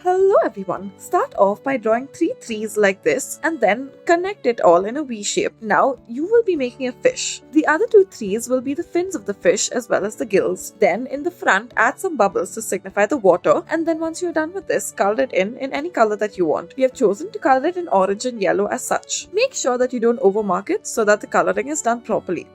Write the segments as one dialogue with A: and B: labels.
A: Hello everyone. Start off by drawing three trees like this and then connect it all in a V shape. Now you will be making a fish. The other two trees will be the fins of the fish as well as the gills. Then in the front add some bubbles to signify the water, and then once you're done with this, color it in any color that you want. We have chosen to color it in orange and yellow as such. Make sure that you don't overmark it so that the coloring is done properly.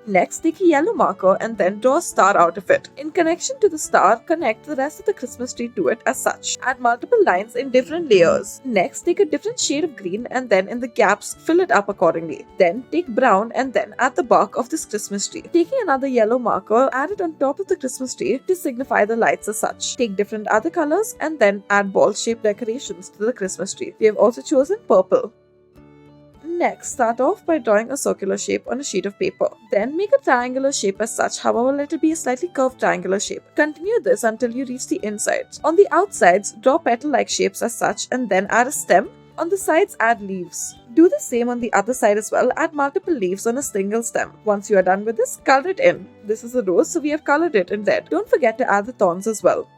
A: Next, take a yellow marker and then draw a star out of it. In connection to the star, connect the rest of the Christmas tree to it as such. Add multiple lines in different layers. Next, take a different shade of green and then in the gaps, fill it up accordingly. Then take brown and then add the bark of this Christmas tree. Taking another yellow marker, add it on top of the Christmas tree to signify the lights as such. Take different other colors and then add ball-shaped decorations to the Christmas tree. We have also chosen purple. Next, start off by drawing a circular shape on a sheet of paper. Then make a triangular shape as such, however let it be a slightly curved triangular shape. Continue this until you reach the insides. On the outsides, draw petal-like shapes as such and then add a stem. On the sides, add leaves. Do the same on the other side as well, add multiple leaves on a single stem. Once you are done with this, color it in. This is a rose, so we have colored it in red. Don't forget to add the thorns as well.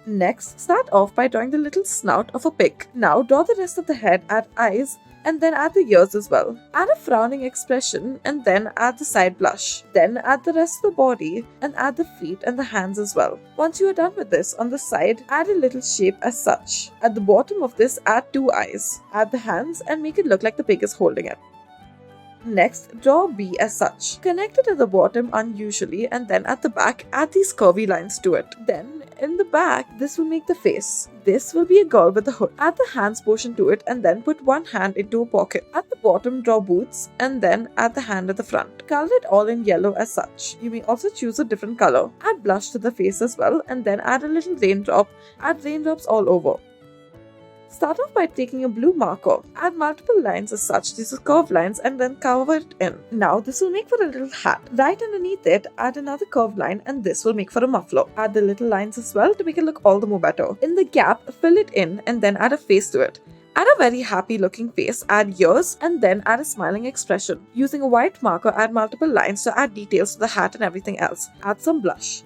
A: Next, start off by drawing the little snout of a pig. Now draw the rest of the head, add eyes, and then add the ears as well. Add a frowning expression and then add the side blush. Then add the rest of the body and add the feet and the hands as well. Once you are done with this, on the side, add a little shape as such. At the bottom of this, add two eyes. Add the hands and make it look like the pig is holding it. Next, draw a bee as such. Connect it at the bottom unusually and then at the back, add these curvy lines to it. Then, in the back, this will make the face. This will be a girl with a hood. Add the hands portion to it and then put one hand into a pocket. At the bottom, draw boots and then add the hand at the front. Color it all in yellow as such. You may also choose a different color. Add blush to the face as well and then add a little raindrop. Add raindrops all over. Start off by taking a blue marker. Add multiple lines as such, these are curved lines, and then cover it in. Now this will make for a little hat. Right underneath it, add another curved line and this will make for a muffler. Add the little lines as well to make it look all the more better. In the gap, fill it in and then add a face to it. Add a very happy looking face, add ears, and then add a smiling expression. Using a white marker, add multiple lines to add details to the hat and everything else. Add some blush.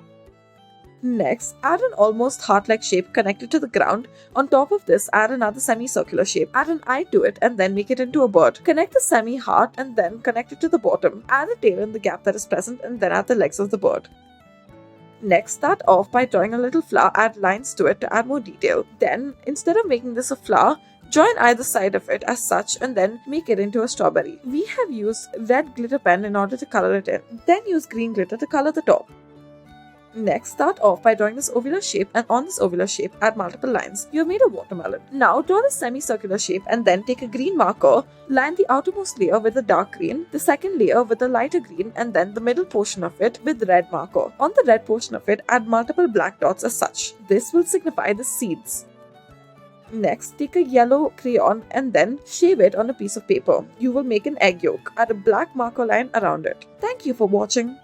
A: Next, add an almost heart-like shape connected to the ground. On top of this, add another semicircular shape. Add an eye to it and then make it into a bird. Connect the semi-heart and then connect it to the bottom. Add the tail in the gap that is present and then add the legs of the bird. Next, start off by drawing a little flower, add lines to it to add more detail. Then, instead of making this a flower, join either side of it as such and then make it into a strawberry. We have used red glitter pen in order to color it in. Then use green glitter to color the top. Next, start off by drawing this ovular shape and on this ovular shape, add multiple lines. You have made a watermelon. Now, draw the semicircular shape and then take a green marker, line the outermost layer with a dark green, the second layer with a lighter green, and then the middle portion of it with red marker. On the red portion of it, add multiple black dots as such. This will signify the seeds. Next, take a yellow crayon and then shave it on a piece of paper. You will make an egg yolk. Add a black marker line around it. Thank you for watching.